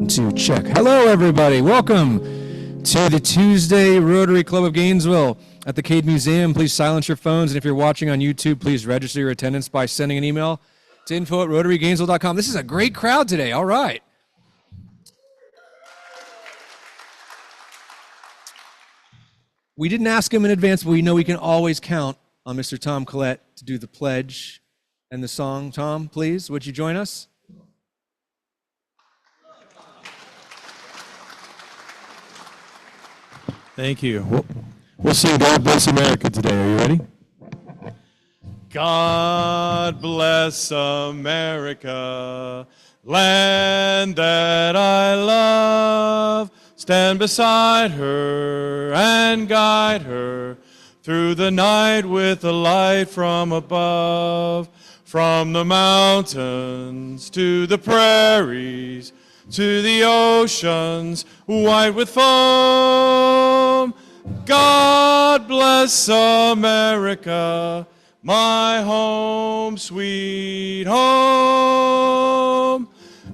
To check. Hello, everybody. Welcome to the Tuesday Rotary Club of Gainesville at the Cade Museum. Please silence your phones, and if you're watching on YouTube, please register your attendance by sending an email to info@rotarygainesville.com. This is a great crowd today. All right. We didn't ask him in advance, but we know we can always count on Mr. Tom Collette to do the pledge and the song. Tom, please, would you join us? Thank you. We'll sing God Bless America today. Are you ready? God bless America, land that I love. Stand beside her and guide her through the night with a light from above. From the mountains to the prairies, to the oceans white with foam. God bless America, my home, sweet home.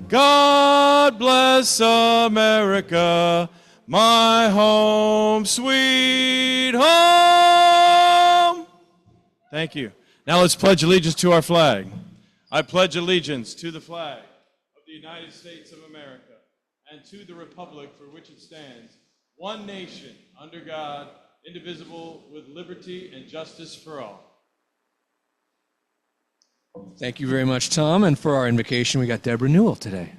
God bless America, my home, sweet home. Thank you. Now let's pledge allegiance to our flag. I pledge allegiance to the flag of the United States of America and to the republic for which it stands, one nation, under God, indivisible, with liberty and justice for all. Thank you very much, Tom. And for our invocation, we got Deborah Newell today.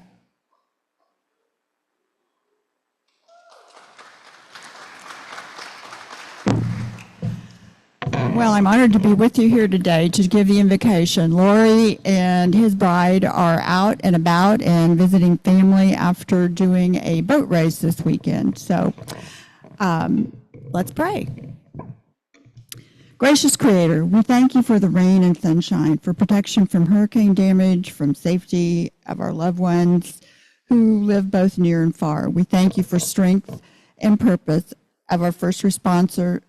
Well, I'm honored to be with you here today to give the invocation. Lori and his bride are out and about and visiting family after doing a boat race this weekend. So let's pray. Gracious Creator, we thank you for the rain and sunshine, for protection from hurricane damage, from safety of our loved ones who live both near and far. We thank you for strength and purpose of our first responders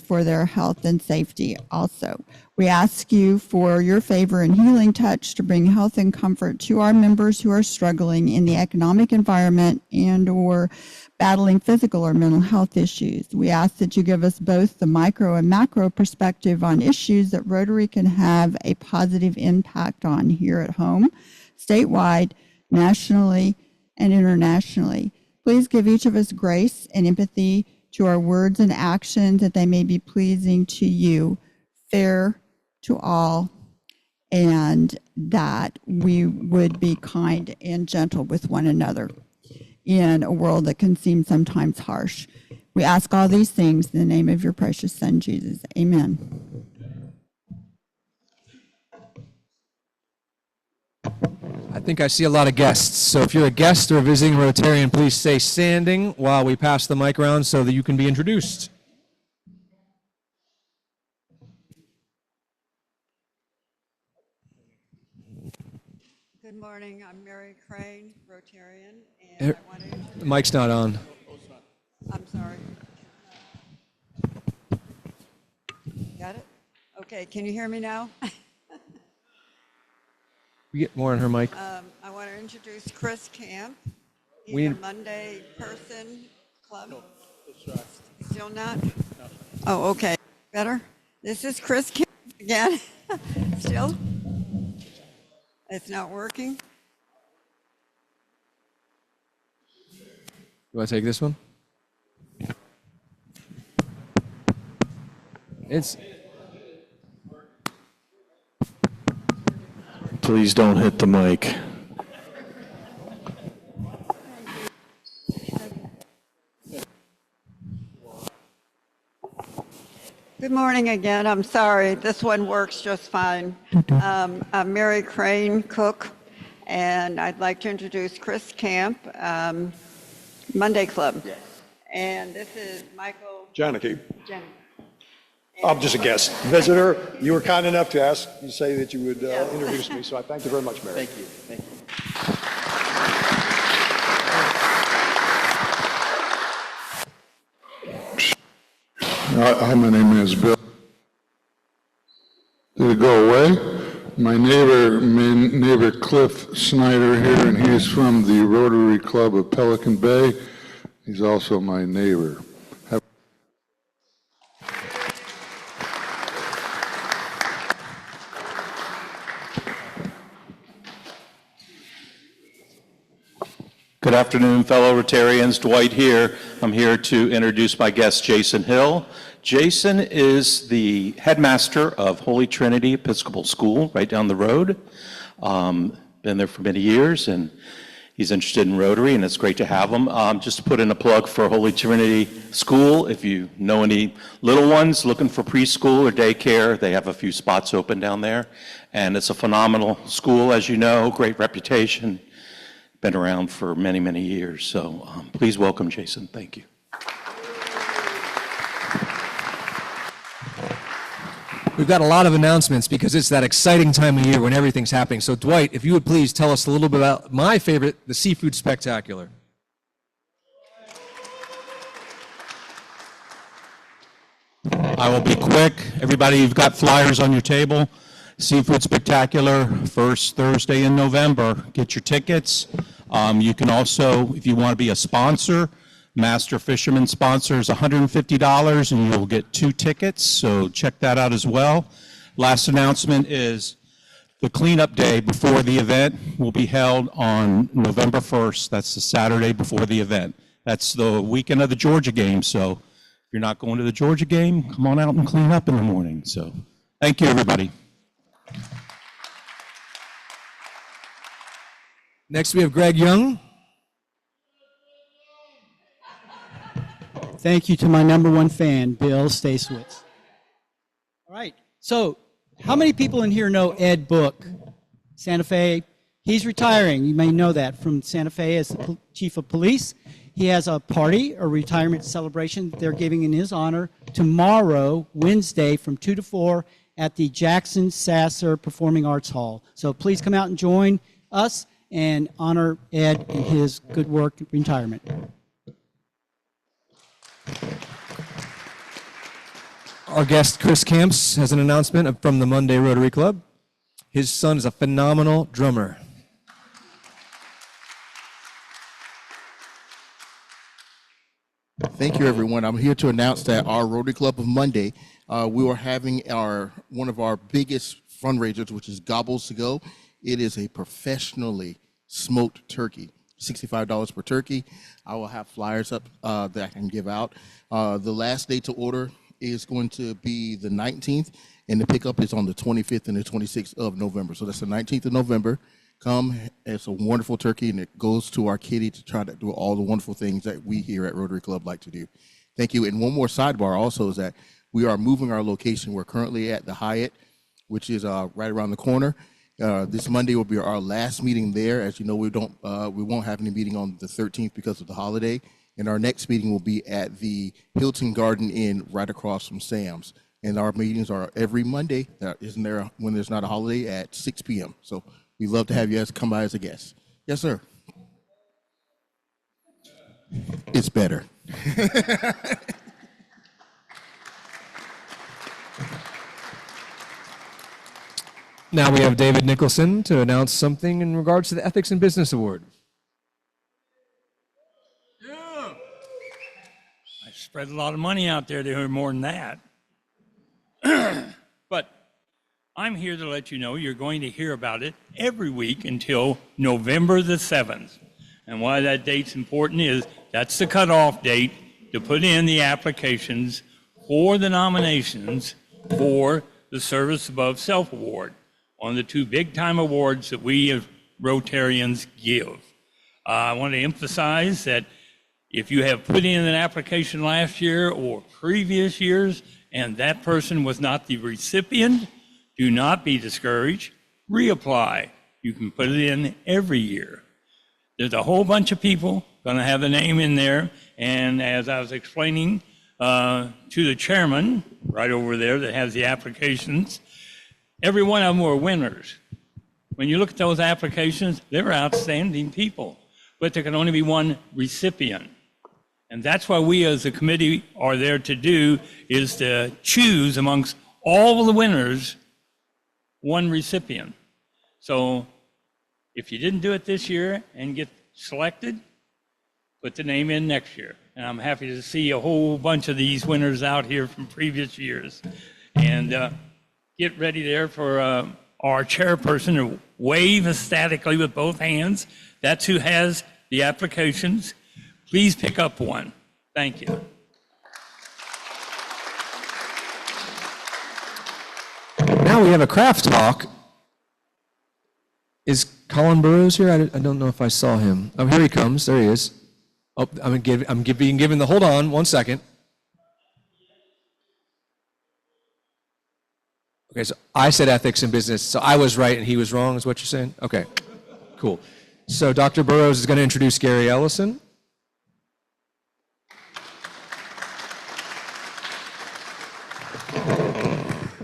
for their health and safety also. We ask you for your favor and healing touch to bring health and comfort to our members who are struggling in the economic environment and or battling physical or mental health issues. We ask that you give us both the micro and macro perspective on issues that Rotary can have a positive impact on here at home, statewide, nationally, and internationally. Please give each of us grace and empathy to our words and actions, that they may be pleasing to you, fair to all, and that we would be kind and gentle with one another in a world that can seem sometimes harsh. We ask all these things in the name of your precious Son, Jesus. Amen. I think I see a lot of guests. So if you're a guest or a visiting Rotarian, please stay standing while we pass the mic around so that you can be introduced. Good morning. I'm Mary Crane, Rotarian, and I want to... The mic's not on. I'm sorry. Got it? Okay, can you hear me now? We get more on her mic. I want to introduce Chris Camp. He's a Monday person club. No, that's right. Still not? No. Oh, okay. Better? This is Chris Camp again. Still? It's not working? You want to take this one? It's... Please don't hit the mic. Good morning again. I'm sorry. This one works just fine. I'm Mary Crane, cook, and I'd like to introduce Chris Camp, Monday Club. Yes. And this is Michael Janicki. I'm just a guest visitor. You were kind enough to ask you say that you would introduce me, so I thank you very much, Mary. Thank you. Thank you. Hi, my name is Bill. Did it go away? My neighbor Cliff Snyder here, and he's from the Rotary Club of Pelican Bay. He's also my neighbor. Good afternoon, fellow Rotarians. Dwight here. I'm here to introduce my guest, Jason Hill. Jason is the headmaster of Holy Trinity Episcopal School right down the road. Been there for many years, and he's interested in Rotary, and it's great to have him. Just to put in a plug for Holy Trinity School, if you know any little ones looking for preschool or daycare, they have a few spots open down there. And it's a phenomenal school, as you know, great reputation. Been around for many, many years. So please welcome Jason. Thank you. We've got a lot of announcements because it's that exciting time of year when everything's happening. So Dwight, if you would please tell us a little bit about my favorite, the Seafood Spectacular. I will be quick. Everybody, you've got flyers on your table. Seafood Spectacular, first Thursday in November. Get your tickets. You can also, if you want to be a sponsor, Master Fisherman sponsor is $150 and you'll get 2 tickets, so check that out as well. Last announcement is the cleanup day before the event will be held on November 1st. That's the Saturday before the event. That's the weekend of the Georgia game, so if you're not going to the Georgia game, come on out and clean up in the morning. So thank you, everybody. Next, we have Greg Young. Thank you to my #1 fan, Bill Stayswitz. All right, so how many people in here know Ed Book? Santa Fe, he's retiring. You may know that from Santa Fe as the chief of police. He has a party, a retirement celebration they're giving in his honor tomorrow, Wednesday, from 2 to 4 at the Jackson Sasser Performing Arts Hall. So please come out and join us and honor Ed and his good work in retirement. Our guest, Chris Camps, has an announcement from the Monday Rotary Club. His son is a phenomenal drummer. Thank you, everyone. I'm here to announce that our Rotary Club of Monday, we are having one of our biggest fundraisers, which is Gobbles to Go. It is a professionally smoked turkey, $65 per turkey. I will have flyers up that I can give out. The last day to order is going to be the 19th, and the pickup is on the 25th and the 26th of November. So that's the 19th of November. Come, it's a wonderful turkey, and it goes to our kitty to try to do all the wonderful things that we here at Rotary Club like to do. Thank you. And one more sidebar also is that we are moving our location. We're currently at the Hyatt, which is right around the corner. This Monday will be our last meeting there. As you know, we won't have any meeting on the 13th because of the holiday. And our next meeting will be at the Hilton Garden Inn right across from Sam's. And our meetings are every Monday, when there's not a holiday, at 6 p.m. So we'd love to have you guys come by as a guest. Yes, sir. It's better. Now we have David Nicholson to announce something in regards to the Ethics in Business Award. Yeah. I spread a lot of money out there to earn more than that. But I'm here to let you know you're going to hear about it every week until November the 7th. And why that date's important is that's the cutoff date to put in the applications for the nominations for the Service Above Self Award, one of the 2 big-time awards that we as Rotarians give. I want to emphasize that if you have put in an application last year or previous years and that person was not the recipient, do not be discouraged. Reapply. You can put it in every year. There's a whole bunch of people going to have a name in there, and as I was explaining to the chairman right over there that has the applications, every one of them were winners. When you look at those applications, they were outstanding people, but there can only be one recipient. And that's why we as a committee are there to do, is to choose amongst all the winners one recipient. So if you didn't do it this year and get selected, put the name in next year. And I'm happy to see a whole bunch of these winners out here from previous years. And get ready there for our chairperson to wave ecstatically with both hands. That's who has the applications. Please pick up one. Thank you. Now we have a craft talk. Is Colin Burrows here? I don't know if I saw him. Oh, here he comes. There he is. Oh, I'm being given the, hold on 1 second. Okay, so I said ethics in business, so I was right and he was wrong, is what you're saying? Okay, cool. So Dr. Burrows is going to introduce Gary Ellison.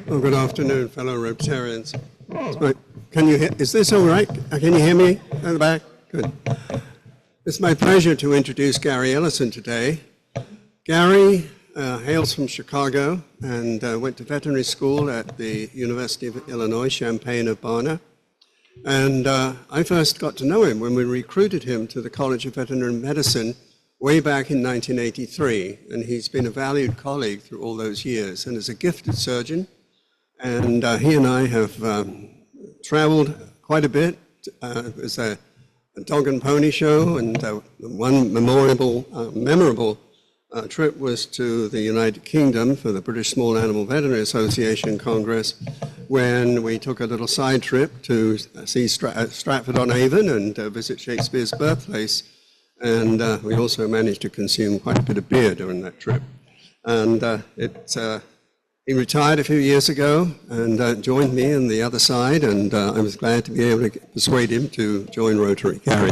Well, good afternoon, fellow Rotarians. Can you hear, is this all right? Can you hear me at the back? Good. It's my pleasure to introduce Gary Ellison today. Gary hails from Chicago and went to veterinary school at the University of Illinois, Champaign-Urbana. And I first got to know him when we recruited him to the College of Veterinary Medicine way back in 1983. And he's been a valued colleague through all those years and is a gifted surgeon. And he and I have traveled quite a bit. It was a dog and pony show, and one memorable trip was to the United Kingdom for the British Small Animal Veterinary Association Congress, when we took a little side trip to see Stratford-on-Avon and visit Shakespeare's birthplace. And we also managed to consume quite a bit of beer during that trip. And he retired a few years ago and joined me on the other side, and I was glad to be able to persuade him to join Rotary. Gary.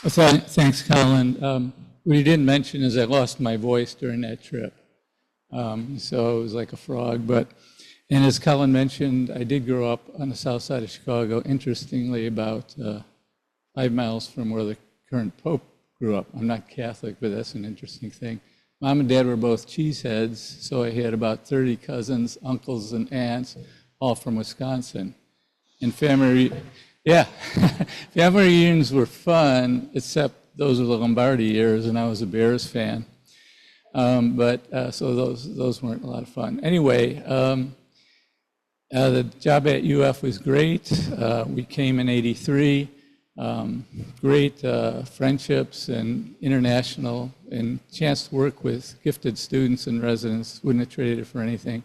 Well, thanks, Colin. What he didn't mention is I lost my voice during that trip. So it was like a frog. And as Colin mentioned, I did grow up on the south side of Chicago, interestingly about 5 miles from where the current Pope grew up. I'm not Catholic, but that's an interesting thing. Mom and Dad were both cheeseheads, so I had about 30 cousins, uncles, and aunts, all from Wisconsin. And family reunions were fun, except those were the Lombardi years, and I was a Bears fan. So those weren't a lot of fun. Anyway, the job at UF was great. We came in '83. Great friendships and international, and chance to work with gifted students and residents. Wouldn't have traded it for anything.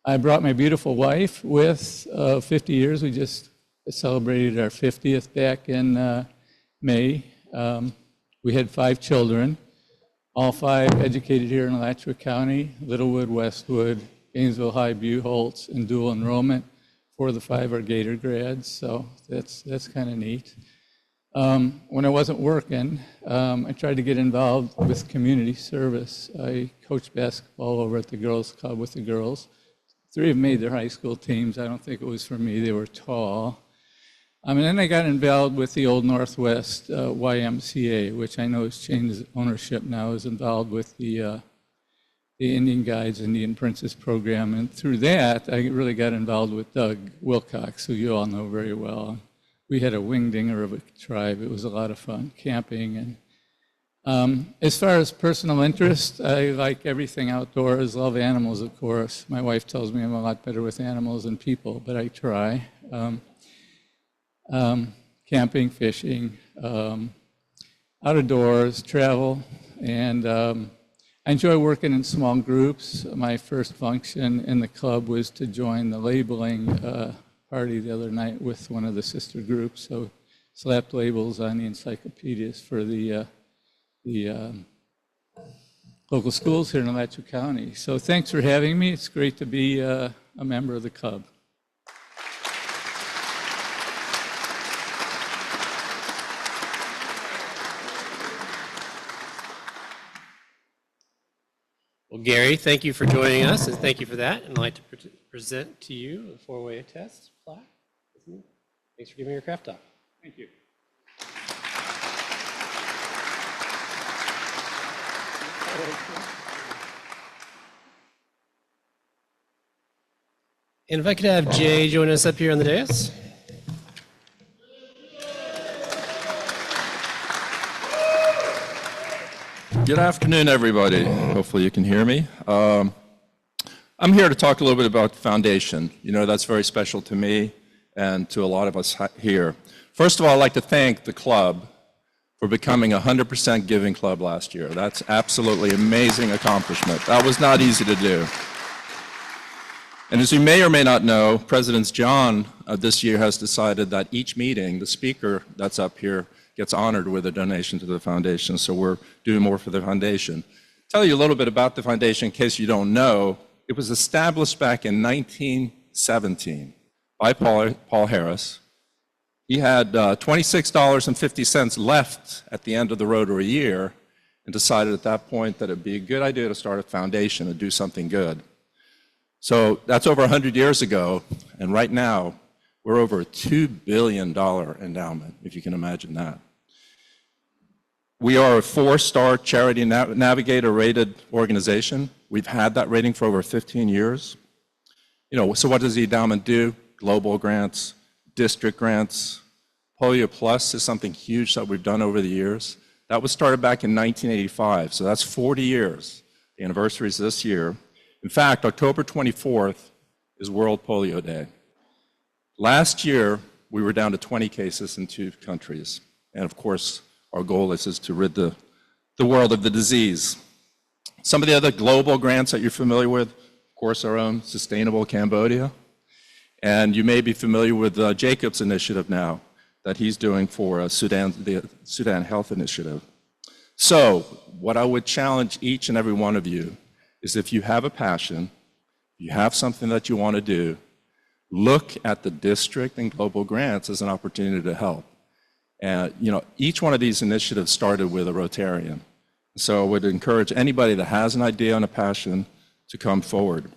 I brought my beautiful wife with 50 years. We just celebrated our 50th back in May. We had 5 children, all 5 educated here in Alachua County, Littlewood, Westwood, Gainesville High, Buholtz, and dual enrollment. 4 of the 5 are Gator grads, so that's kind of neat. When I wasn't working, I tried to get involved with community service. I coached basketball over at the girls' club with the girls. 3 have made their high school teams. I don't think it was for me. They were tall. And then I got involved with the Old Northwest YMCA, which I know has changed ownership now, is involved with the Indian Guides, Indian Princess program. And through that, I really got involved with Doug Wilcox, who you all know very well. We had a wingdinger of a tribe. It was a lot of fun, camping. And as far as personal interest, I like everything outdoors, love animals, of course. My wife tells me I'm a lot better with animals than people, but I try. Camping, fishing, out of doors, travel, and I enjoy working in small groups. My first function in the club was to join the labeling party the other night with one of the sister groups. So slapped labels on the encyclopedias for the local schools here in Alachua County. So thanks for having me. It's great to be a member of the club. Well, Gary, thank you for joining us, and thank you for that. And I'd like to present to you a 4-way attest plaque. Thanks for giving me your craft talk. Thank you. And if I could have Jay join us up here on the dais. Good afternoon, everybody. Hopefully you can hear me. I'm here to talk a little bit about the foundation. You know, that's very special to me and to a lot of us here. First of all, I'd like to thank the club for becoming a 100% giving club last year. That's absolutely amazing accomplishment. That was not easy to do. And as you may or may not know, President John this year has decided that each meeting, the speaker that's up here gets honored with a donation to the foundation. So we're doing more for the foundation. Tell you a little bit about the foundation in case you don't know. It was established back in 1917 by Paul Harris. He had $26.50 left at the end of the Rotary year and decided at that point that it'd be a good idea to start a foundation and do something good. So that's over 100 years ago, and right now we're over a $2 billion endowment, if you can imagine that. We are a 4-star Charity Navigator rated organization. We've had that rating for over 15 years. You know, so what does the endowment do? Global grants, district grants. Polio Plus is something huge that we've done over the years. That was started back in 1985, so that's 40 years. The anniversary is this year. In fact, October 24th is World Polio Day. Last year, we were down to 20 cases in 2 countries. And of course, our goal is to rid the world of the disease. Some of the other global grants that you're familiar with, of course, our own Sustainable Cambodia. And you may be familiar with Jacob's initiative now that he's doing for the Sudan Health Initiative. So what I would challenge each and every one of you is if you have a passion, you have something that you want to do, look at the district and global grants as an opportunity to help. And you know, each one of these initiatives started with a Rotarian. So I would encourage anybody that has an idea and a passion to come forward.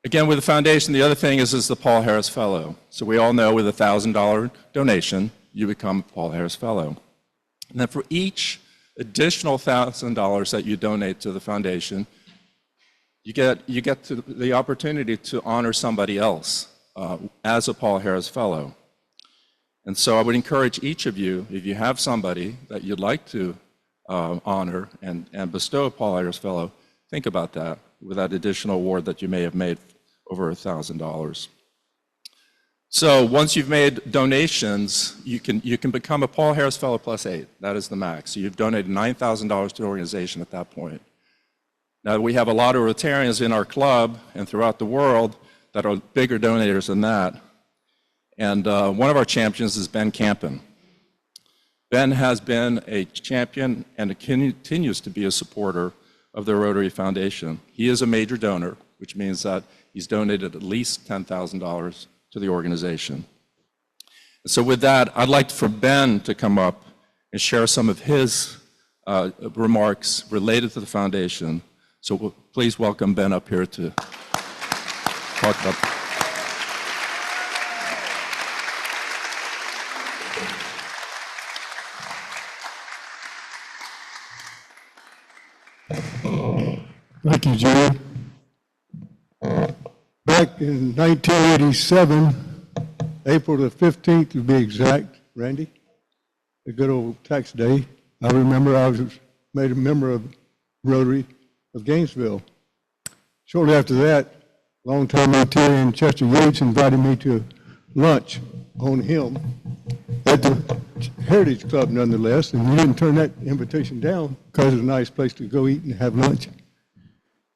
Again, with the foundation, the other thing is the Paul Harris Fellow. So we all know with a $1,000 donation, you become a Paul Harris Fellow. And then for each additional $1,000 that you donate to the foundation, you get the opportunity to honor somebody else as a Paul Harris Fellow. And so I would encourage each of you, if you have somebody that you'd like to honor and bestow a Paul Harris Fellow, think about that with that additional award that you may have made over $1,000. So once you've made donations, you can become a Paul Harris Fellow +8. That is the max. So you've donated $9,000 to the organization at that point. Now we have a lot of Rotarians in our club and throughout the world that are bigger donators than that. And one of our champions is Ben Campen. Ben has been a champion and continues to be a supporter of the Rotary Foundation. He is a major donor, which means that he's donated at least $10,000 to the organization. And so with that, I'd like for Ben to come up and share some of his remarks related to the foundation. So please welcome Ben up here to talk about. Thank you, Jerry. Back in 1987, April the 15th to be exact, Randy, a good old tax day, I remember I was made a member of Rotary of Gainesville. Shortly after that, longtime Rotarian Chester Yates invited me to lunch on him at the Heritage Club nonetheless, and he didn't turn that invitation down because it was a nice place to go eat and have lunch.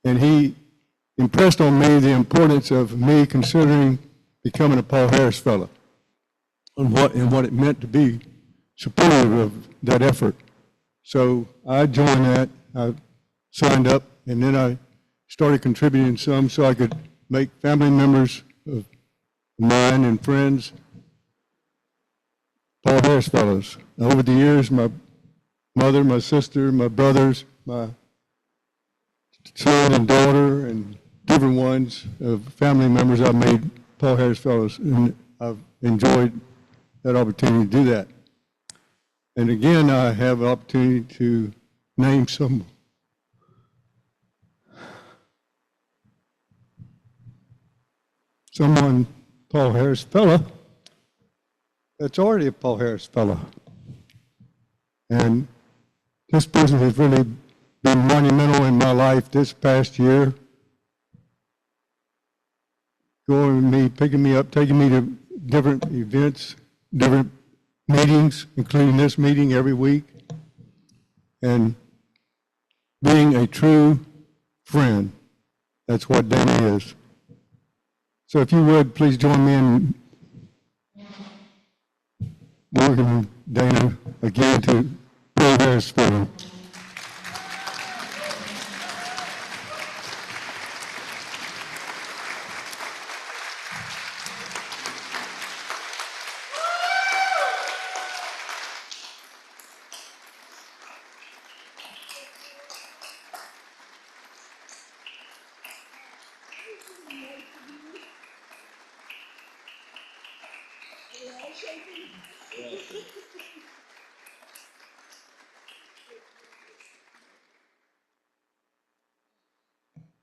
And he impressed on me the importance of me considering becoming a Paul Harris Fellow and what it meant to be supportive of that effort. So I joined that, I signed up, and then I started contributing some so I could make family members of mine and friends Paul Harris Fellows. Over the years, my mother, my sister, my brothers, my son and daughter, and different ones of family members I've made Paul Harris Fellows, and I've enjoyed that opportunity to do that. And again, I have an opportunity to name someone, Paul Harris Fellow, that's already a Paul Harris Fellow. And this person has really been monumental in my life this past year, going with me, picking me up, taking me to different events, different meetings, including this meeting every week, and being a true friend. That's what Dana is. So if you would, please join me in welcoming Dana again to Paul Harris Fellow.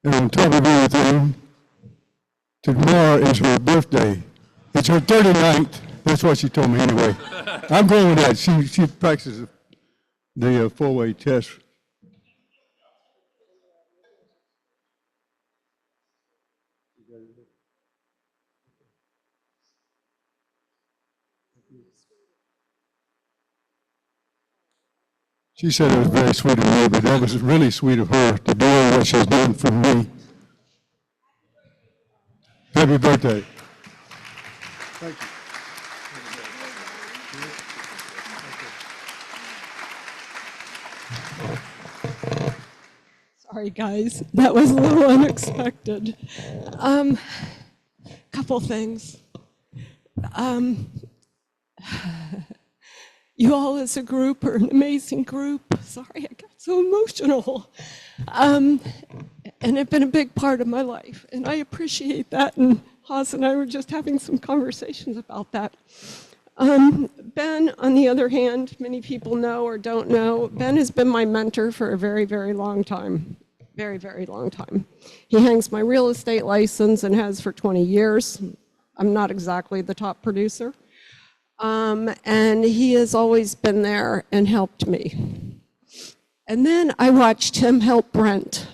And on top of everything, tomorrow is her birthday. It's her 39th. That's what she told me anyway. I'm going with that. She practices the four-way test. She said it was very sweet of me, but that was really sweet of her to do what she's done for me. Happy birthday. Thank you. Sorry, guys. That was a little unexpected. Couple things. You all as a group are an amazing group. Sorry, I got so emotional. And it's been a big part of my life, and I appreciate that. And Haas and I were just having some conversations about that. Ben, on the other hand, many people know or don't know, Ben has been my mentor for a very, very long time. Very, very long time. He hangs my real estate license and has for 20 years. I'm not exactly the top producer. And he has always been there and helped me. And then I watched him help Brent.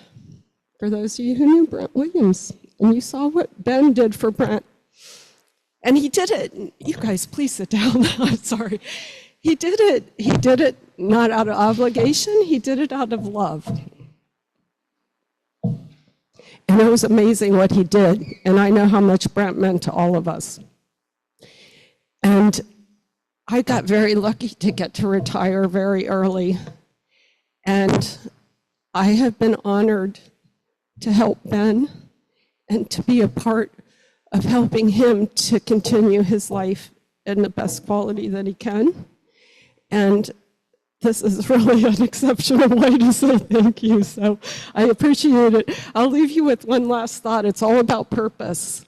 For those of you who knew Brent Williams, and you saw what Ben did for Brent. And he did it. You guys, please sit down. I'm sorry. He did it. He did it not out of obligation. He did it out of love. And it was amazing what he did. And I know how much Brent meant to all of us. And I got very lucky to get to retire very early. And I have been honored to help Ben and to be a part of helping him to continue his life in the best quality that he can. And this is really an exceptional way to say thank you, so I appreciate it. I'll leave you with one last thought. It's all about purpose.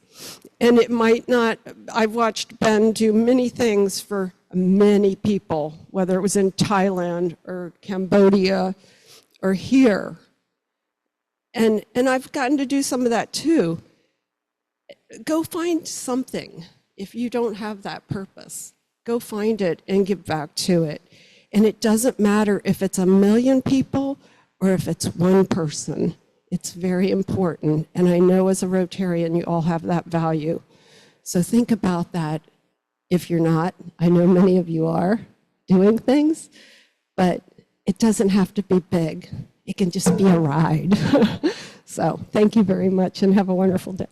And it might not, I've watched Ben do many things for many people, whether it was in Thailand or Cambodia or here. And I've gotten to do some of that too. Go find something if you don't have that purpose. Go find it and give back to it. And it doesn't matter if it's 1 million people or if it's one person. It's very important. And I know as a Rotarian, you all have that value. So think about that. If you're not, I know many of you are doing things, but it doesn't have to be big. It can just be a ride. So thank you very much and have a wonderful day.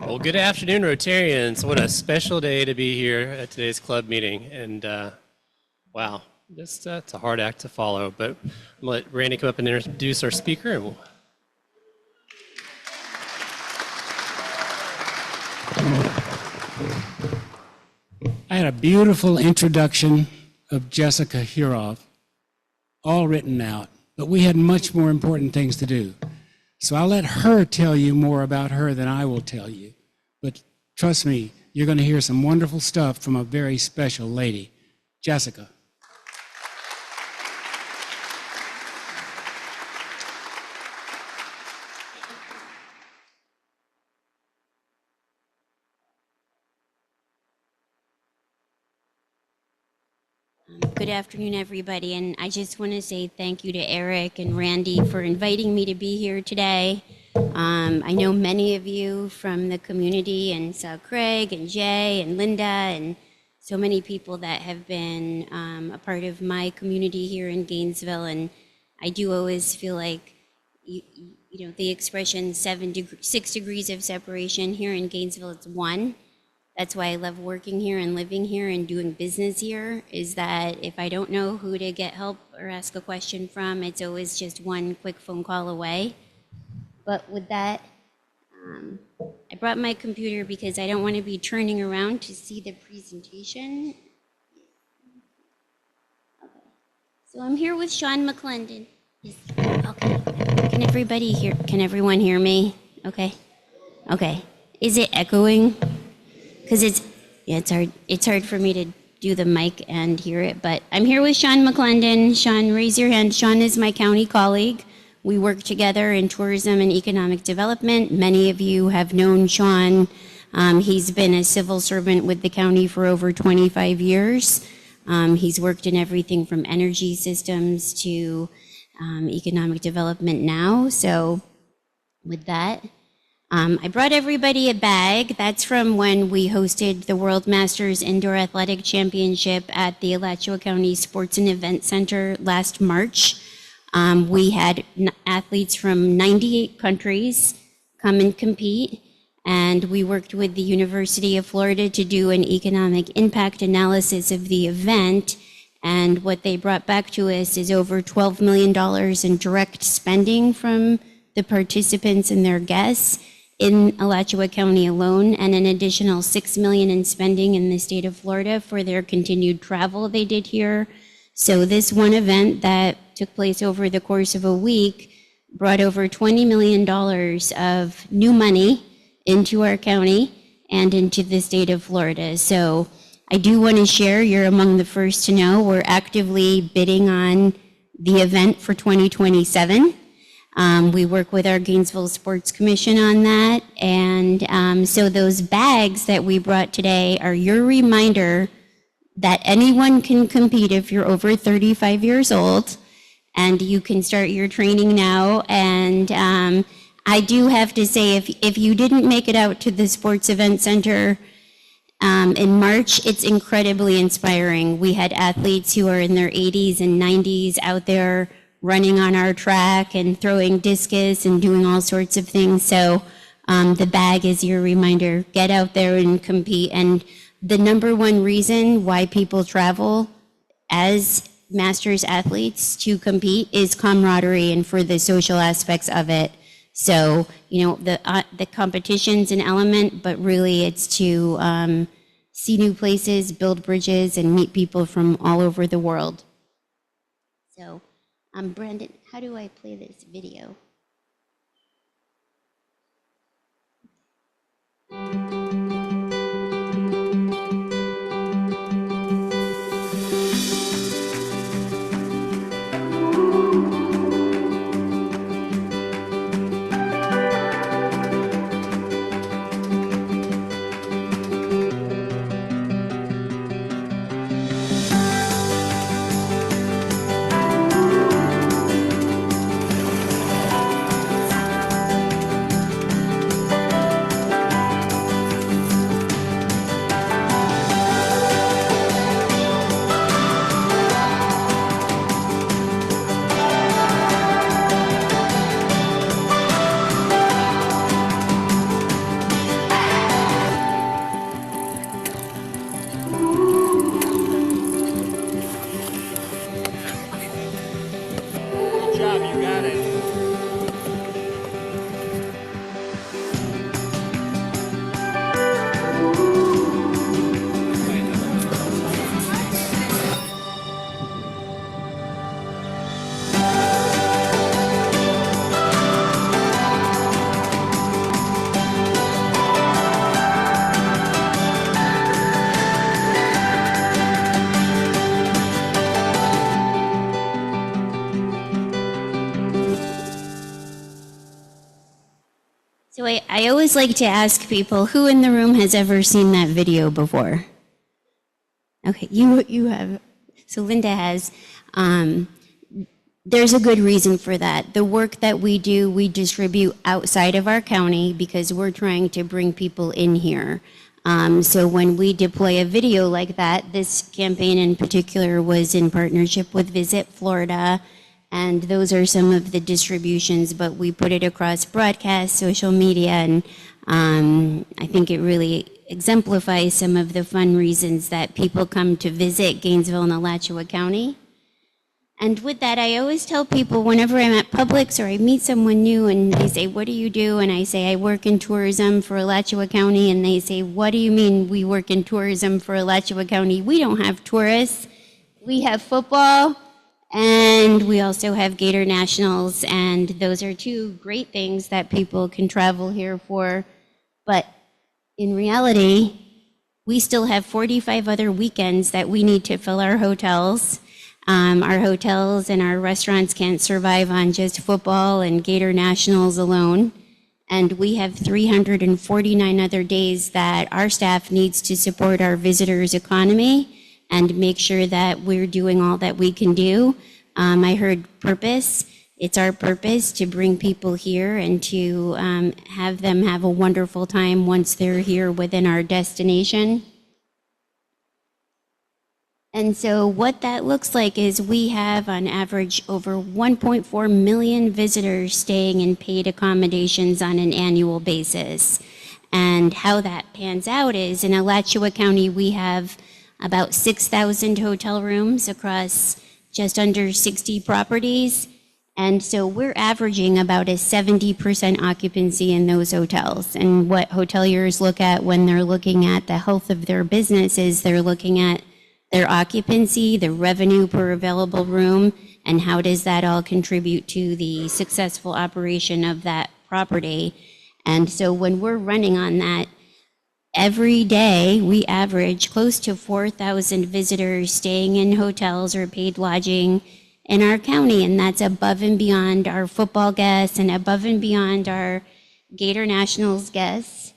Well, good afternoon, Rotarians. What a special day to be here at today's club meeting. And wow, it's a hard act to follow. But I'm going to let Randy come up and introduce our speaker. And I had a beautiful introduction of Jessica Hurov, all written out, but we had much more important things to do. So I'll let her tell you more about her than I will tell you. But trust me, you're going to hear some wonderful stuff from a very special lady. Jessica. Good afternoon, everybody, and I just want to say thank you to Eric and Randy for inviting me to be here today. I know many of you from the community, and saw Craig and Jay and Linda and so many people that have been a part of my community here in Gainesville, and I do always feel like, you know, the expression 6 degrees of separation here in Gainesville, it's 1. That's why I love working here and living here and doing business here, is that if I don't know who to get help or ask a question from, it's always just one quick phone call away. But with that, I brought my computer because I don't want to be turning around to see the presentation. Okay. So I'm here with Sean McClendon. Okay. Can everybody hear? Can everyone hear me? Okay. Okay. Is it echoing? Because it's hard for me to do the mic and hear it, but I'm here with Sean McClendon. Sean, raise your hand. Sean is my county colleague. We work together in tourism and economic development. Many of you have known Sean. He's been a civil servant with the county for over 25 years. He's worked in everything from energy systems to economic development now. So with that, I brought everybody a bag. That's from when we hosted the World Masters Indoor Athletic Championship at the Alachua County Sports and Event Center last March. We had athletes from 98 countries come and compete, and we worked with the University of Florida to do an economic impact analysis of the event. And what they brought back to us is over $12 million in direct spending from the participants and their guests in Alachua County alone, and an additional $6 million in spending in the state of Florida for their continued travel they did here. So this one event that took place over the course of a week brought over $20 million of new money into our county and into the state of Florida. So I do want to share, you're among the first to know, we're actively bidding on the event for 2027. We work with our Gainesville Sports Commission on that. And so those bags that we brought today are your reminder that anyone can compete if you're over 35 years old, and you can start your training now. And I do have to say, if you didn't make it out to the Sports Event Center in March, it's incredibly inspiring. We had athletes who are in their 80s and 90s out there running on our track and throwing discus and doing all sorts of things. So the bag is your reminder. Get out there and compete. And the number one reason why people travel as Masters athletes to compete is camaraderie and for the social aspects of it. So, you know, the competition's an element, but really it's to see new places, build bridges, and meet people from all over the world. So, Brandon, how do I play this video? So I always like to ask people, who in the room has ever seen that video before? Okay, you have. So Linda has. There's a good reason for that. The work that we do, we distribute outside of our county because we're trying to bring people in here. So when we deploy a video like that, this campaign in particular was in partnership with Visit Florida, and those are some of the distributions, but we put it across broadcast, social media, and I think it really exemplifies some of the fun reasons that people come to visit Gainesville and Alachua County. And with that, I always tell people whenever I'm at Publix or I meet someone new and they say, what do you do? And I say, I work in tourism for Alachua County. And they say, what do you mean we work in tourism for Alachua County? We don't have tourists. We have football, and we also have Gator Nationals. And those are two great things that people can travel here for. But in reality, we still have 45 other weekends that we need to fill our hotels. Our hotels and our restaurants can't survive on just football and Gator Nationals alone. And we have 349 other days that our staff needs to support our visitors' economy and make sure that we're doing all that we can do. I heard purpose. It's our purpose to bring people here and to have them have a wonderful time once they're here within our destination. And so what that looks like is we have on average over 1.4 million visitors staying in paid accommodations on an annual basis. And how that pans out is in Alachua County, we have about 6,000 hotel rooms across just under 60 properties. And so we're averaging about a 70% occupancy in those hotels. And what hoteliers look at when they're looking at the health of their business is they're looking at their occupancy, the revenue per available room, and how does that all contribute to the successful operation of that property. And so when we're running on that, every day we average close to 4,000 visitors staying in hotels or paid lodging in our county, and that's above and beyond our football guests and above and beyond our Gator Nationals guests.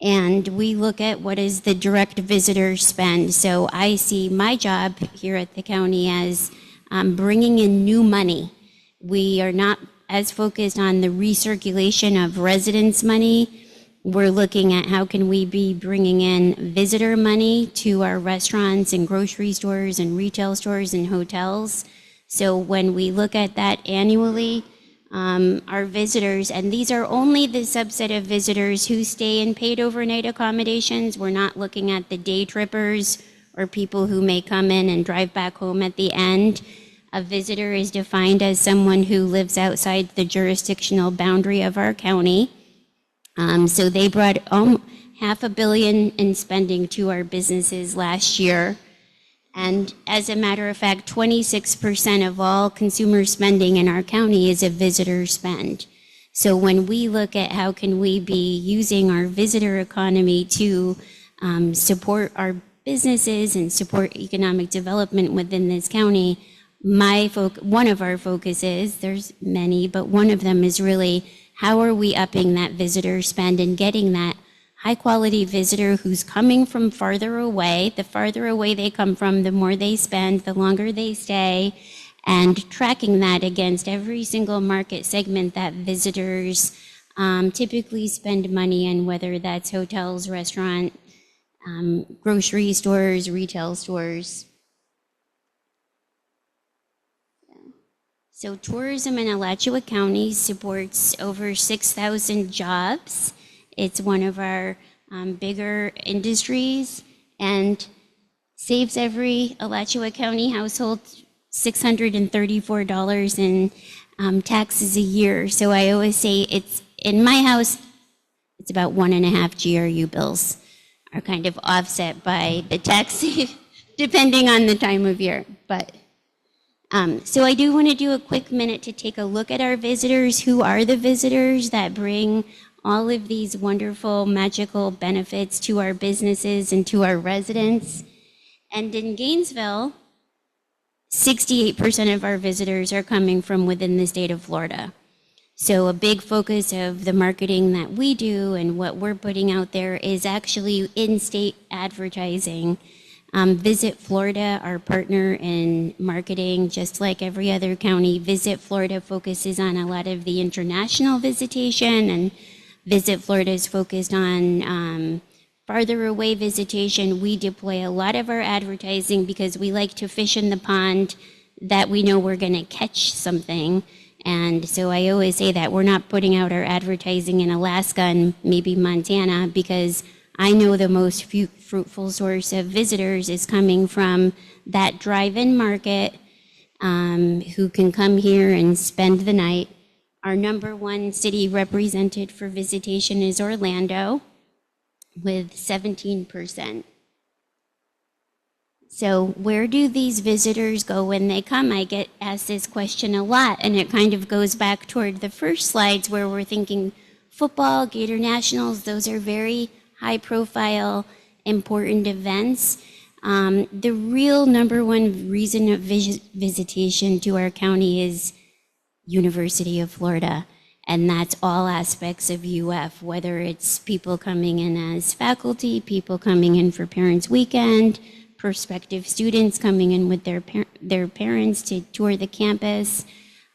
And we look at what is the direct visitor spend. So I see my job here at the county as bringing in new money. We are not as focused on the recirculation of residents' money. We're looking at how can we be bringing in visitor money to our restaurants and grocery stores and retail stores and hotels. So when we look at that annually, our visitors, and these are only the subset of visitors who stay in paid overnight accommodations. We're not looking at the day trippers or people who may come in and drive back home at the end. A visitor is defined as someone who lives outside the jurisdictional boundary of our county. So they brought $500 million in spending to our businesses last year. And as a matter of fact, 26% of all consumer spending in our county is a visitor spend. So when we look at how can we be using our visitor economy to support our businesses and support economic development within this county, one of our focuses, there's many, but one of them is really how are we upping that visitor spend and getting that high-quality visitor who's coming from farther away. The farther away they come from, the more they spend, the longer they stay, and tracking that against every single market segment that visitors typically spend money in, whether that's hotels, restaurant, grocery stores, retail stores. So tourism in Alachua County supports over 6,000 jobs. It's one of our bigger industries and saves every Alachua County household $634 in taxes a year. So I always say it's, in my house, it's about 1.5 GRU bills are kind of offset by the tax, depending on the time of year. But so I do want to do a quick minute to take a look at our visitors. Who are the visitors that bring all of these wonderful, magical benefits to our businesses and to our residents? And in Gainesville, 68% of our visitors are coming from within the state of Florida. So a big focus of the marketing that we do and what we're putting out there is actually in-state advertising. Visit Florida, our partner in marketing, just like every other county. Visit Florida focuses on a lot of the international visitation, and Visit Florida is focused on farther away visitation. We deploy a lot of our advertising because we like to fish in the pond that we know we're going to catch something. And so I always say that we're not putting out our advertising in Alaska and maybe Montana, because I know the most fruitful source of visitors is coming from that drive-in market, who can come here and spend the night. Our number one city represented for visitation is Orlando, with 17%. So where do these visitors go when they come? I get asked this question a lot, and it kind of goes back toward the first slides where we're thinking football, Gator Nationals, those are very high profile, important events. The real number one reason of visitation to our county is University of Florida. And that's all aspects of UF, whether it's people coming in as faculty, people coming in for Parents Weekend, prospective students coming in with their parents to tour the campus.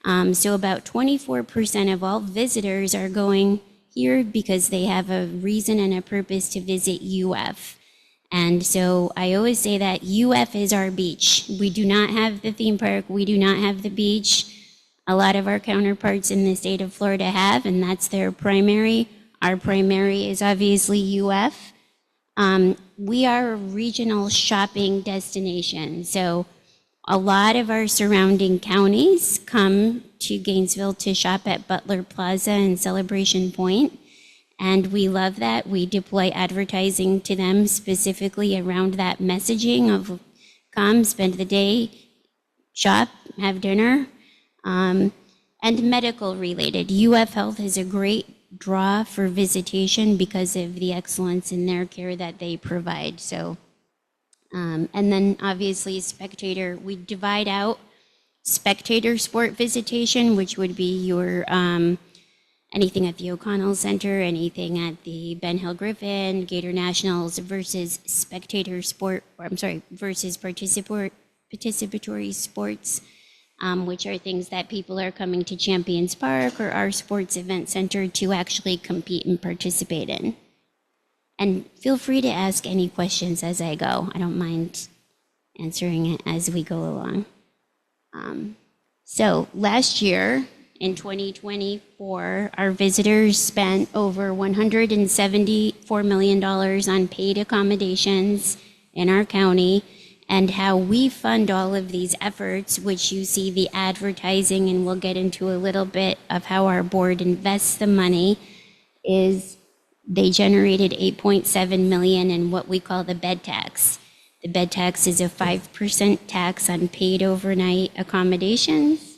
So about 24% of all visitors are going here because they have a reason and a purpose to visit UF. And so I always say that UF is our beach. We do not have the theme park, we do not have the beach. A lot of our counterparts in the state of Florida have, and that's their primary. Our primary is obviously UF. We are a regional shopping destination. So a lot of our surrounding counties come to Gainesville to shop at Butler Plaza and Celebration Point. And we love that. We deploy advertising to them specifically around that messaging of come, spend the day, shop, have dinner. And medical related. UF Health is a great draw for visitation because of the excellence in their care that they provide. So, and then obviously spectator, we divide out spectator sport visitation, which would be your, anything at the O'Connell Center, anything at the Ben Hill Griffin, Gator Nationals versus spectator sport, versus participatory sports. Which are things that people are coming to Champions Park or our sports event center to actually compete and participate in. And feel free to ask any questions as I go. I don't mind answering it as we go along. So last year, in 2024, our visitors spent over $174 million on paid accommodations in our county. And how we fund all of these efforts, which you see the advertising, and we'll get into a little bit of how our board invests the money, is they generated $8.7 million in what we call the bed tax. The bed tax is a 5% tax on paid overnight accommodations.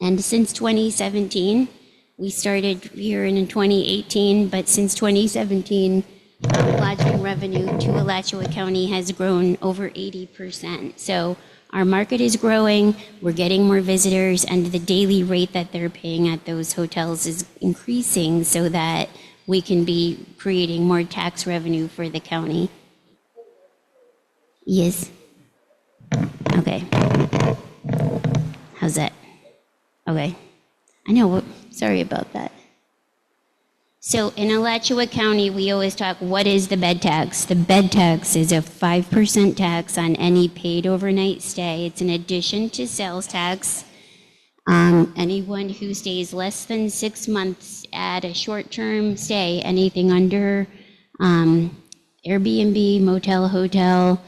And since 2017, we started here in 2018, but since 2017, lodging revenue to Alachua County has grown over 80%. So our market is growing, we're getting more visitors, and the daily rate that they're paying at those hotels is increasing so that we can be creating more tax revenue for the county. Yes. Okay. How's that? Okay. I know, sorry about that. So in Alachua County, we always talk, what is the bed tax? The bed tax is a 5% tax on any paid overnight stay. It's an addition to sales tax. Anyone who stays less than 6 months at a short-term stay, anything under Airbnb, motel, hotel,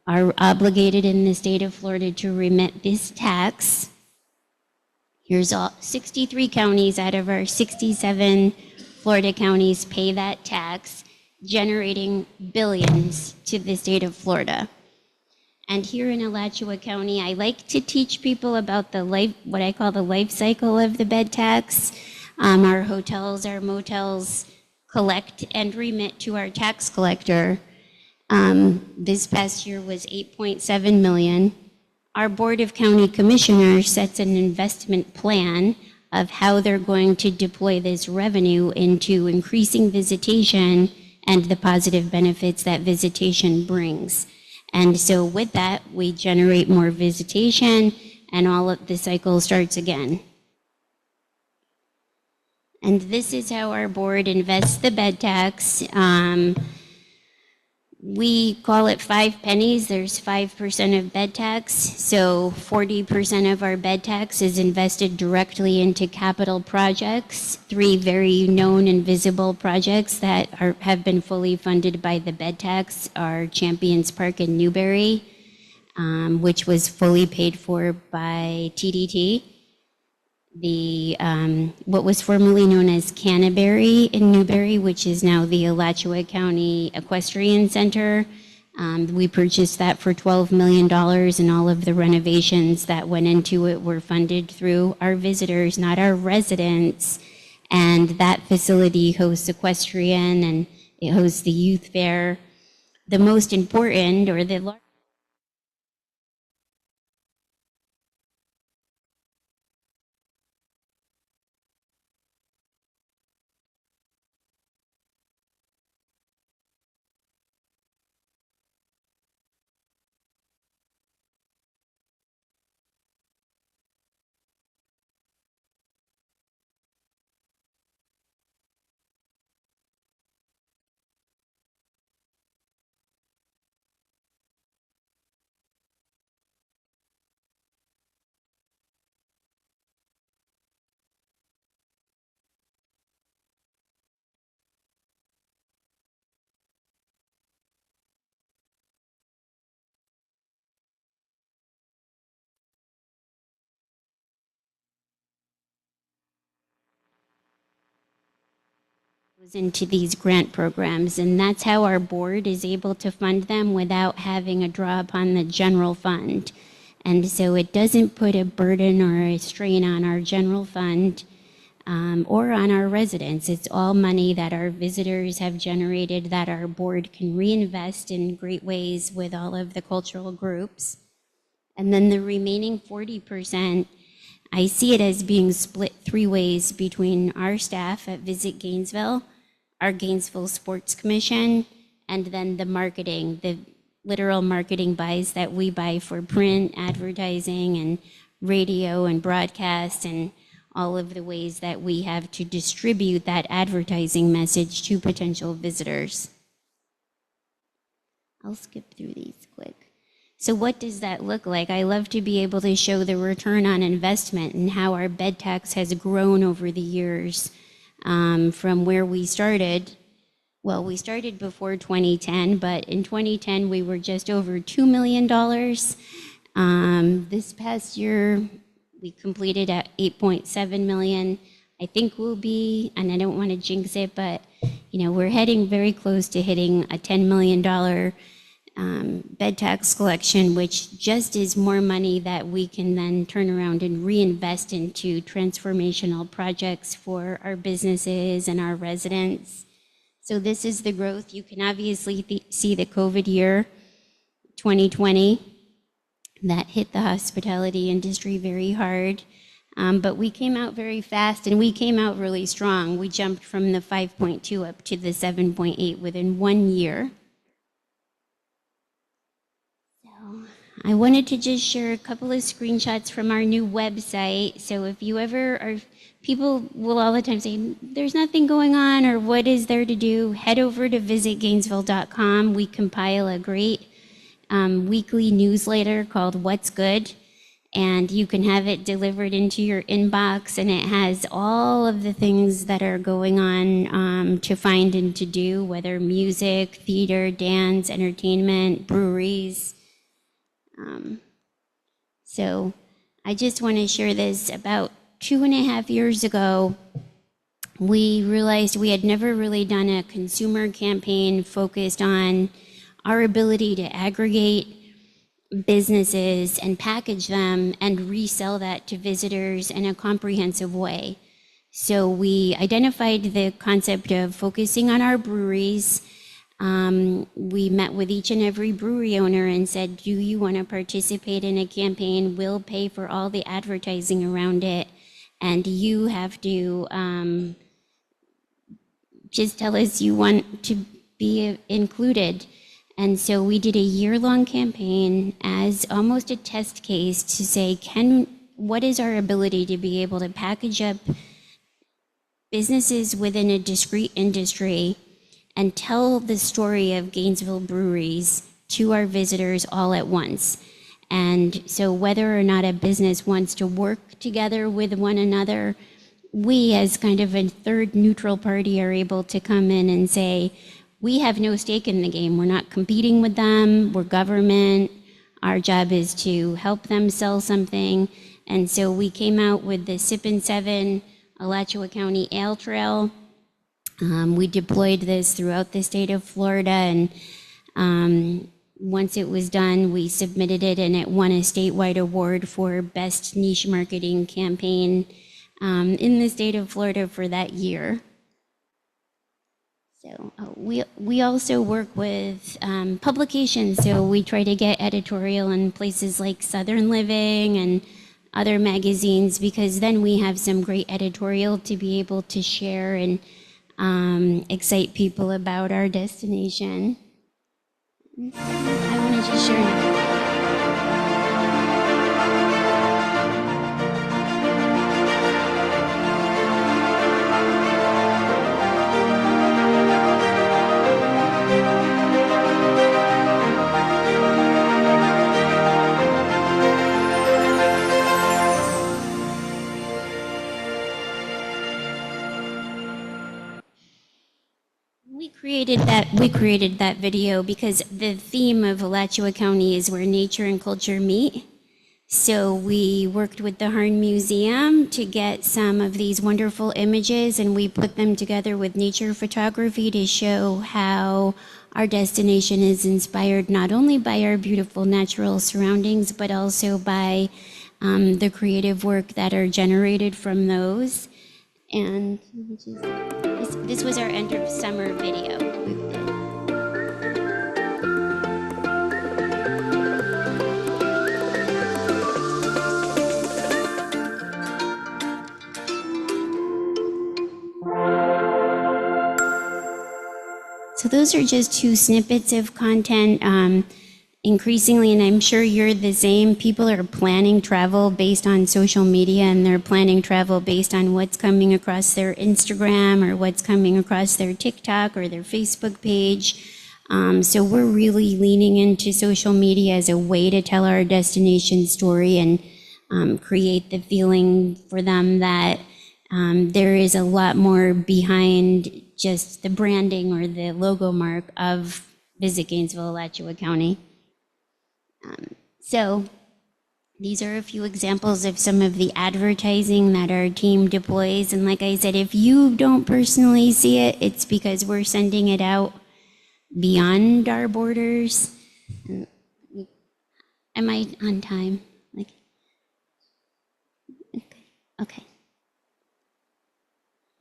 are obligated in the state of Florida to remit this tax. Here's all 63 counties out of our 67 Florida counties pay that tax, generating billions to the state of Florida. And here in Alachua County, I like to teach people about the life, what I call the life cycle of the bed tax. Our hotels, our motels collect and remit to our tax collector. This past year was $8.7 million. Our Board of County Commissioners sets an investment plan of how they're going to deploy this revenue into increasing visitation and the positive benefits that visitation brings. And so with that, we generate more visitation and all of the cycle starts again. And this is how our board invests the bed tax. We call it 5 pennies. There's 5% of bed tax. So 40% of our bed tax is invested directly into capital projects, 3 very known and visible projects that have been fully funded by the bed tax are Champions Park in Newberry, which was fully paid for by TDT. The what was formerly known as Canterbury in Newberry, which is now the Alachua County Equestrian Center. We purchased that for $12 million, and all of the renovations that went into it were funded through our visitors, not our residents. And that facility hosts equestrian, and it hosts the youth fair. The most important, or the largest, goes into these grant programs, and that's how our board is able to fund them without having a draw upon the general fund. And so it doesn't put a burden or a strain on our general fund or on our residents. It's all money that our visitors have generated that our board can reinvest in great ways with all of the cultural groups. And then the remaining 40%, I see it as being split 3 ways between our staff at Visit Gainesville, our Gainesville Sports Commission, and then the marketing, the literal marketing buys that we buy for print, advertising, and radio and broadcast, and all of the ways that we have to distribute that advertising message to potential visitors. I'll skip through these quick. So what does that look like? I love to be able to show the return on investment and how our bed tax has grown over the years from where we started. Well, we started before 2010, but in 2010 we were just over $2 million. This past year we completed at 8.7 million. I think we'll be, and I don't want to jinx it, but we're heading very close to hitting a $10 million bed tax collection, which just is more money that we can then turn around and reinvest into transformational projects for our businesses and our residents. So this is the growth. You can obviously see the COVID year, 2020, that hit the hospitality industry very hard. But we came out very fast, and we came out really strong. We jumped from the 5.2 up to the 7.8 within 1 year. I wanted to just share a couple of screenshots from our new website. So if you ever are, people will all the time say, there's nothing going on, or what is there to do? Head over to visitgainesville.com. We compile a great weekly newsletter called What's Good, and you can have it delivered into your inbox, and it has all of the things that are going on to find and to do, whether music, theater, dance, entertainment, breweries. So I just want to share this. About 2.5 years ago, we realized we had never really done a consumer campaign focused on our ability to aggregate businesses and package them and resell that to visitors in a comprehensive way. So we identified the concept of focusing on our breweries. We met with each and every brewery owner and said, do you want to participate in a campaign? We'll pay for all the advertising around it. and you have to just tell us you want to be included. And so we did a year-long campaign as almost a test case to say, what is our ability to be able to package up businesses within a discrete industry and tell the story of Gainesville breweries to our visitors all at once. And so whether or not a business wants to work together with one another, we as kind of a third neutral party are able to come in and say, we have no stake in the game. We're not competing with them. We're government. Our job is to help them sell something. And so we came out with the Sip and Seven Alachua County Ale Trail. We deployed this throughout the state of Florida, and once it was done, we submitted it, and it won a statewide award for Best Niche Marketing Campaign in the state of Florida for that year. So we also work with publications, so we try to get editorial in places like Southern Living and other magazines, because then we have some great editorial to be able to share and excite people about our destination. I wanted to share now. We created that video because the theme of Alachua County is where nature and culture meet. So we worked with the Harn Museum to get some of these wonderful images, and we put them together with nature photography to show how our destination is inspired not only by our beautiful natural surroundings, but also by the creative work that are generated from those. And this was our end of summer video. So those are just two snippets of content. Increasingly, and I'm sure you're the same, people are planning travel based on social media, and they're planning travel based on what's coming across their Instagram or what's coming across their TikTok or their Facebook page. So we're really leaning into social media as a way to tell our destination story and create the feeling for them that there is a lot more behind just the branding or the logo mark of Visit Gainesville, Alachua County. So these are a few examples of some of the advertising that our team deploys. And like I said, if you don't personally see it, it's because we're sending it out beyond our borders. Am I on time? Okay.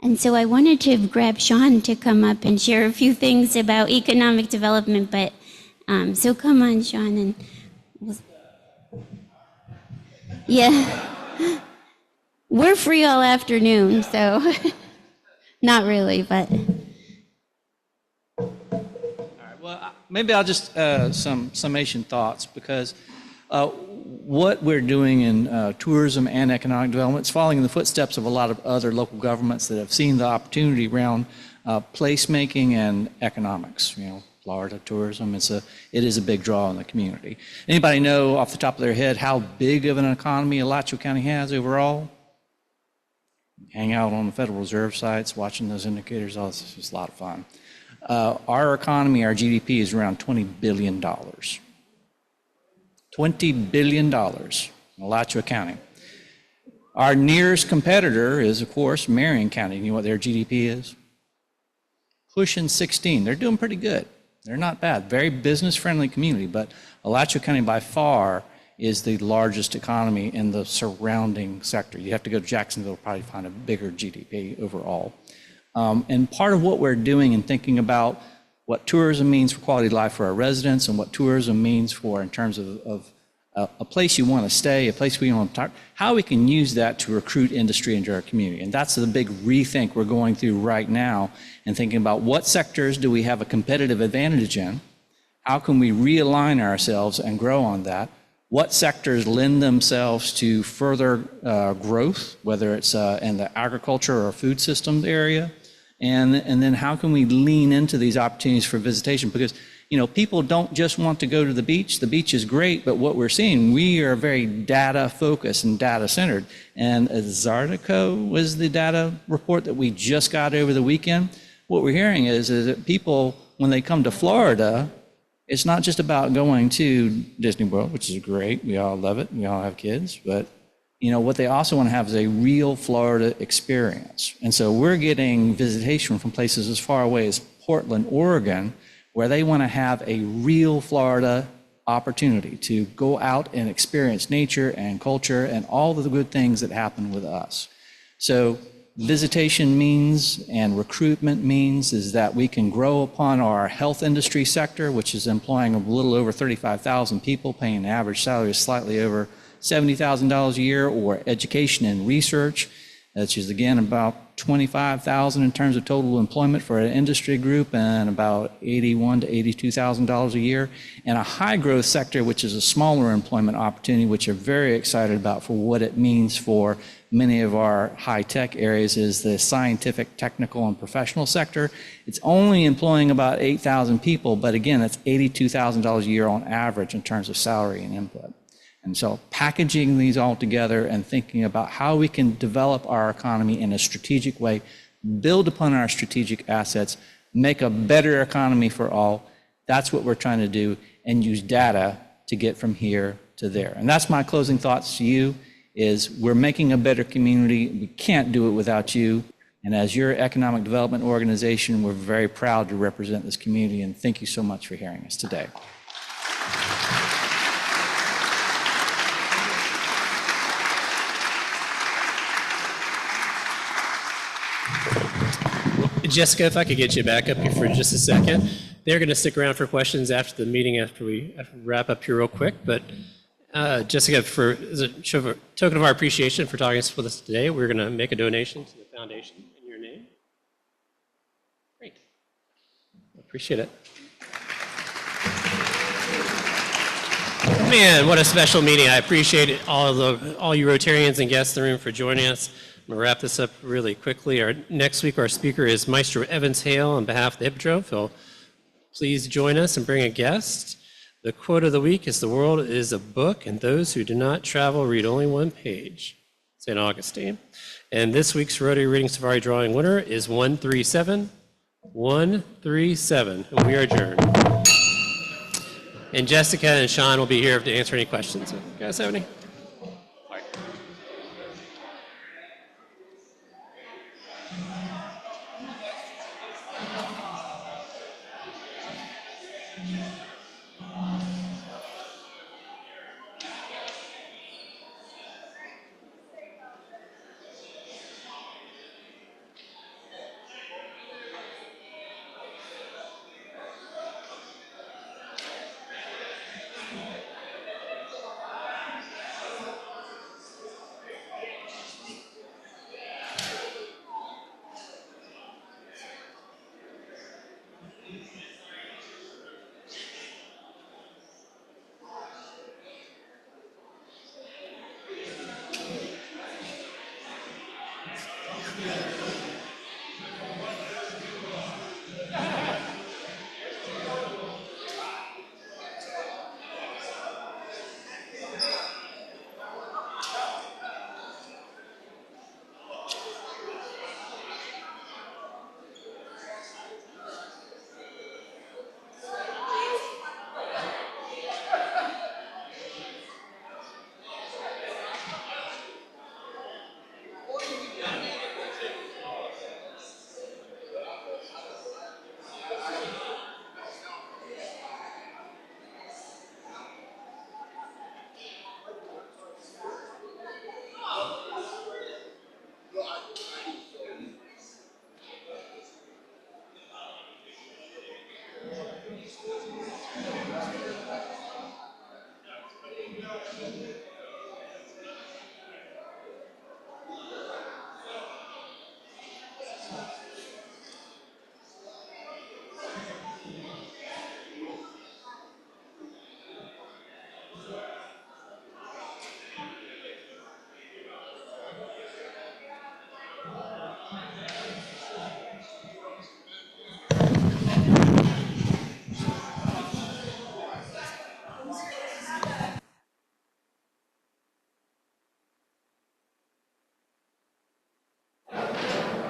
And so I wanted to grab Sean to come up and share a few things about economic development, but so come on, Sean, and yeah, we're free all afternoon, so not really, but. All right, well, maybe I'll just some summation thoughts, because what we're doing in tourism and economic development is following in the footsteps of a lot of other local governments that have seen the opportunity around placemaking and economics. You know, Florida tourism it is a big draw in the community. Anybody know off the top of their head how big of an economy Alachua County has overall? Hang out on the Federal Reserve sites, watching those indicators. Oh, this is a lot of fun. Our economy, our GDP is around $20 billion. $20 billion in Alachua County. Our nearest competitor is, of course, Marion County. You know what their GDP is? Pushing 16. They're doing pretty good. They're not bad. Very business-friendly community, but Alachua County by far is the largest economy in the surrounding sector. You have to go to Jacksonville to probably find a bigger GDP overall. And part of what we're doing and thinking about what tourism means for quality of life for our residents and what tourism means for in terms of a place you want to stay, a place where you want to talk, how we can use that to recruit industry into our community. And that's the big rethink we're going through right now and thinking about what sectors do we have a competitive advantage in? How can we realign ourselves and grow on that? What sectors lend themselves to further growth, whether it's in the agriculture or food systems area? And then how can we lean into these opportunities for visitation? Because people don't just want to go to the beach. The beach is great, but what we're seeing, we are very data focused and data centered. And Zardico was the data report that we just got over the weekend. What we're hearing is that people, when they come to Florida, it's not just about going to Disney World, which is great. We all love it. We all have kids. But what they also want to have is a real Florida experience. And so we're getting visitation from places as far away as Portland, Oregon, where they want to have a real Florida opportunity to go out and experience nature and culture and all the good things that happen with us. So visitation means and recruitment means is that we can grow upon our health industry sector, which is employing a little over 35,000 people, paying an average salary of slightly over $70,000 a year, or education and research, which is again about 25,000 in terms of total employment for an industry group, and about $81,000 to $82,000 a year, and a high growth sector, which is a smaller employment opportunity, which we're very excited about for what it means for many of our high tech areas, is the scientific, technical, and professional sector. It's only employing about 8,000 people, but again, that's $82,000 a year on average in terms of salary and input. And so packaging these all together and thinking about how we can develop our economy in a strategic way, build upon our strategic assets, make a better economy for all, that's what we're trying to do, and use data to get from here to there. And that's my closing thoughts to you, is we're making a better community. We can't do it without you. And as your economic development organization, we're very proud to represent this community, and thank you so much for hearing us today. Jessica, if I could get you back up here for just a second. They're going to stick around for questions after the meeting, after we wrap up here real quick. But Jessica, as a token of our appreciation for talking with us today, we're going to make a donation to the foundation in your name. Great. Appreciate it. Man, what a special meeting. I appreciate it, all you Rotarians and guests in the room for joining us. I'm going to wrap this up really quickly. Next week, our speaker is Maestro Evans Hale on behalf of the Hippodrome. Phil, please join us and bring a guest. The quote of the week is, "The world is a book, and those who do not travel read only one page." St. Augustine. And this week's Rotary Reading Safari drawing winner is 137. And we are adjourned. And Jessica and Sean will be here to answer any questions. You guys have any?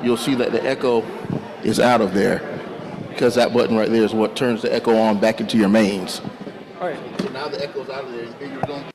you'll see that the echo is out of there because that button right there is what turns the echo on back into your mains. All right, so now the echo's out of there. You're going